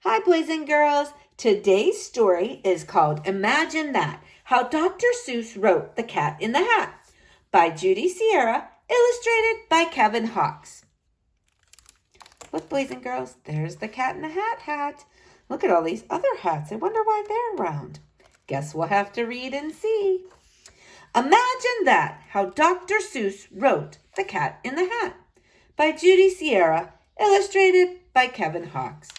Hi, boys and girls. Today's story is called Imagine That, How Dr. Seuss Wrote The Cat in the Hat by Judy Sierra, illustrated by Kevin Hawkes. Look, boys and girls, there's the Cat in the Hat. Look at all these other hats. I wonder why they're around. Guess we'll have to read and see. Imagine That, How Dr. Seuss Wrote The Cat in the Hat by Judy Sierra, illustrated by Kevin Hawkes.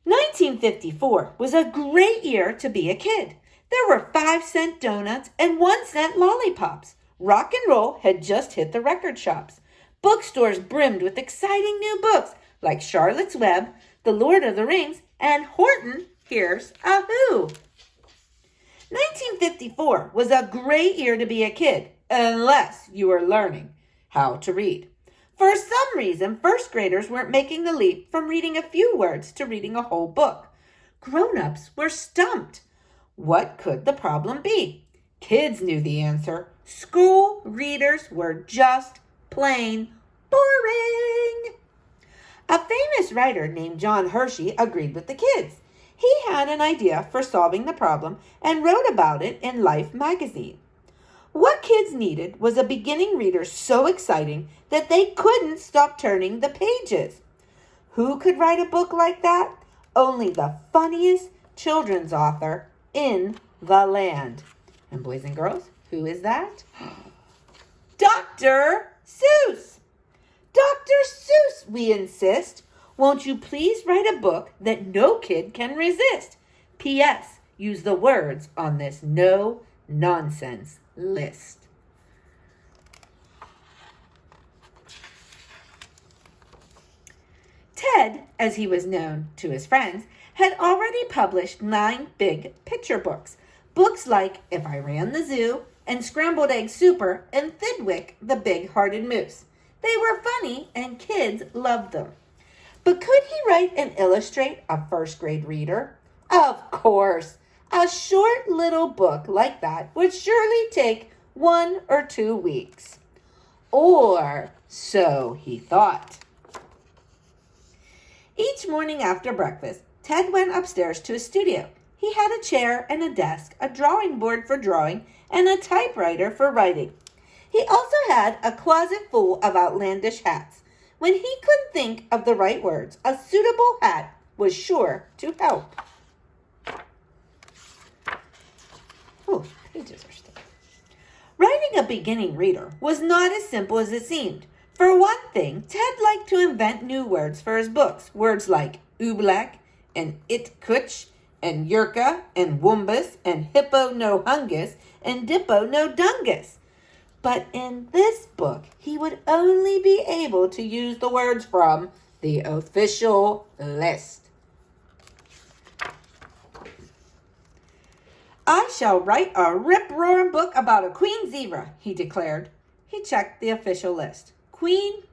1954 was a great year to be a kid. There were 5-cent donuts and 1-cent lollipops. Rock and roll had just hit the record shops. Bookstores brimmed with exciting new books like Charlotte's Web, The Lord of the Rings, and Horton Hears a Who. 1954 was a great year to be a kid, unless you were learning how to read. For some reason, first graders weren't making the leap from reading a few words to reading a whole book. Grown-ups were stumped. What could the problem be? Kids knew the answer. School readers were just plain boring. A famous writer named John Hershey agreed with the kids. He had an idea for solving the problem and wrote about it in Life magazine. What kids needed was a beginning reader so exciting that they couldn't stop turning the pages. Who could write a book like that? Only the funniest children's author in the land. And boys and girls, who is that? Dr. Seuss! Dr. Seuss, we insist. Won't you please write a book that no kid can resist? P.S. Use the words on this no-nonsense list. Ted, as he was known to his friends, had already published 9 big picture books. Books like If I Ran the Zoo and Scrambled Egg Super and Thidwick the Big-Hearted Moose. They were funny and kids loved them. But could he write and illustrate a first-grade reader? Of course. A short little book like that would surely take 1 or 2 weeks. Or so he thought. Each morning after breakfast, Ted went upstairs to his studio. He had a chair and a desk, a drawing board for drawing, and a typewriter for writing. He also had a closet full of outlandish hats. When he couldn't think of the right words, a suitable hat was sure to help. Oh, pages are still. Writing a beginning reader was not as simple as it seemed. For one thing, Ted liked to invent new words for his books. Words like oobleck and itkutch and yurka and woombus and hippo no hungus and dippo no dungus. But in this book, he would only be able to use the words from the official list. I shall write a rip-roaring book about a queen zebra, he declared. He checked the official list. Queen?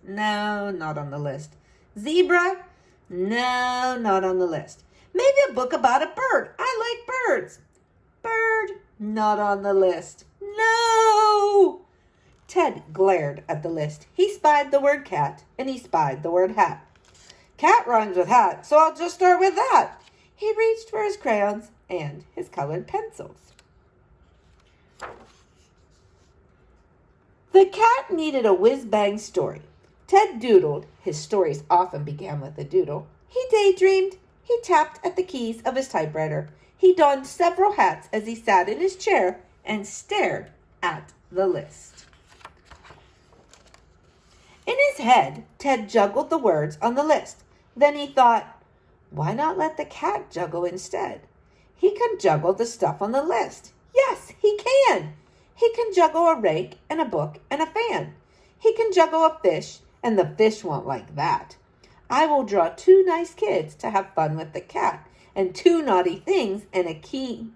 No, not on the list. Zebra? No, not on the list. Maybe a book about a bird. I like birds. Bird? Not on the list. No! Ted glared at the list. He spied the word cat, and he spied the word hat. Cat rhymes with hat, so I'll just start with that. He reached for his crayons and his colored pencils. The cat needed a whiz-bang story. Ted doodled. His stories often began with a doodle. He daydreamed. He tapped at the keys of his typewriter. He donned several hats as he sat in his chair and stared at the list. In his head, Ted juggled the words on the list. Then he thought, why not let the cat juggle instead? He can juggle the stuff on the list. Yes, he can. He can juggle a rake and a book and a fan. He can juggle a fish, and the fish won't like that. I will draw 2 nice kids to have fun with the cat, and 2 naughty things and a keen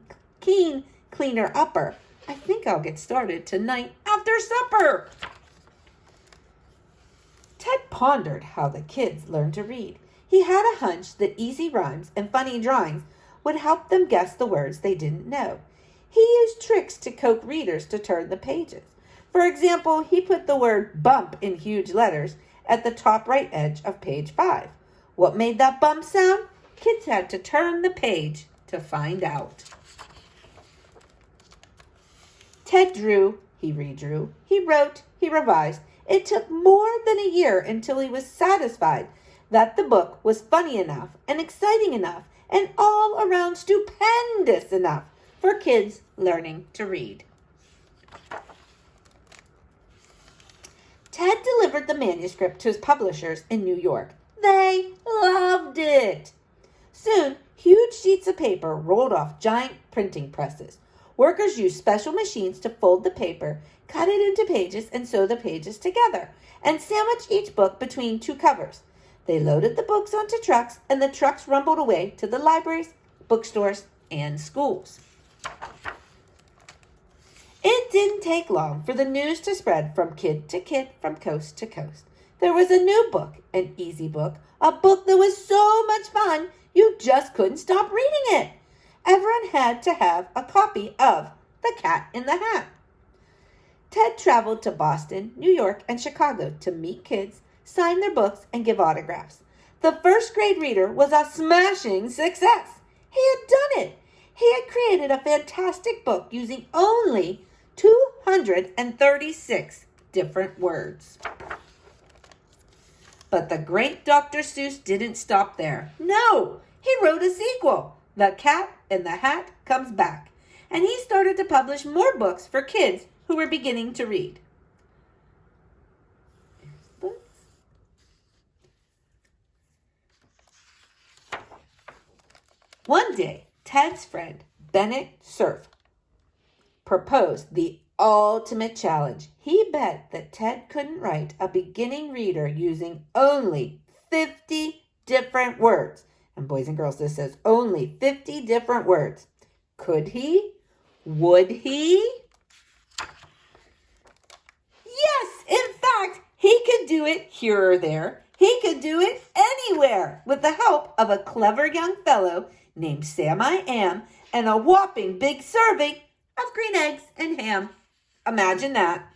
cleaner upper. I think I'll get started tonight after supper. Ted pondered how the kids learned to read. He had a hunch that easy rhymes and funny drawings would help them guess the words they didn't know. He used tricks to coax readers to turn the pages. For example, he put the word bump in huge letters at the top right edge of page 5. What made that bump sound? Kids had to turn the page to find out. Ted drew, he redrew, he wrote, he revised. It took more than a year until he was satisfied that the book was funny enough and exciting enough and all around stupendous enough for kids learning to read. Ted delivered the manuscript to his publishers in New York. They loved it. Soon, huge sheets of paper rolled off giant printing presses. Workers used special machines to fold the paper, cut it into pages, and sew the pages together, and sandwich each book between two covers. They loaded the books onto trucks, and the trucks rumbled away to the libraries, bookstores, and schools. It didn't take long for the news to spread from kid to kid, from coast to coast. There was a new book, an easy book, a book that was so much fun you just couldn't stop reading it. Everyone had to have a copy of The Cat in the Hat. Ted traveled to Boston, New York, and Chicago to meet kids, sign their books, and give autographs. The first grade reader was a smashing success. He had done it. He had created a fantastic book using only 236 different words. But the great Dr. Seuss didn't stop there. No, he wrote a sequel. The Cat in the Hat Comes Back. And he started to publish more books for kids who were beginning to read. One day, Ted's friend, Bennett Cerf, proposed the ultimate challenge. He bet that Ted couldn't write a beginning reader using only 50 different words. And boys and girls, this says only 50 different words. Could he? Would he? Yes, in fact, he could do it here or there. He could do it anywhere with the help of a clever young fellow named Sam I Am and a whopping big serving of green eggs and ham. Imagine that.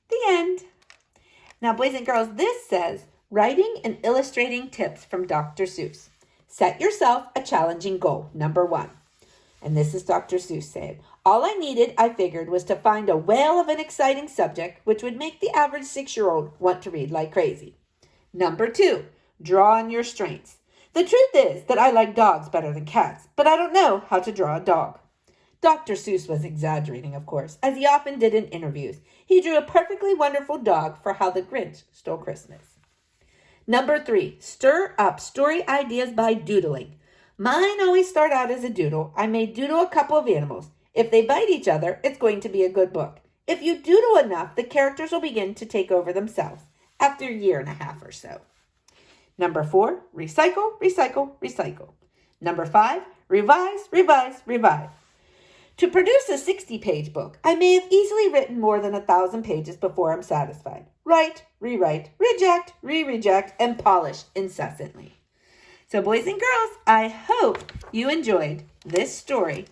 The end. Now, boys and girls, this says writing and illustrating tips from Dr. Seuss. Set yourself a challenging goal. Number 1. And this is Dr. Seuss saying, all I needed, I figured, was to find a whale of an exciting subject which would make the average 6-year-old want to read like crazy. Number 2, draw on your strengths. The truth is that I like dogs better than cats, but I don't know how to draw a dog. Dr. Seuss was exaggerating, of course, as he often did in interviews. He drew a perfectly wonderful dog for How the Grinch Stole Christmas. Number 3, stir up story ideas by doodling. Mine always start out as a doodle. I may doodle a couple of animals. If they bite each other, it's going to be a good book. If you doodle enough, the characters will begin to take over themselves after a year and a half or so. Number 4, recycle, recycle, recycle. Number 5, revise, revise, revise. To produce a 60-page book, I may have easily written more than 1,000 pages before I'm satisfied. Write, rewrite, reject, re-reject, and polish incessantly. So boys and girls, I hope you enjoyed this story.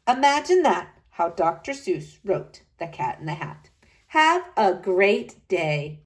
Imagine that, how Dr. Seuss wrote The Cat in the Hat. Have a great day.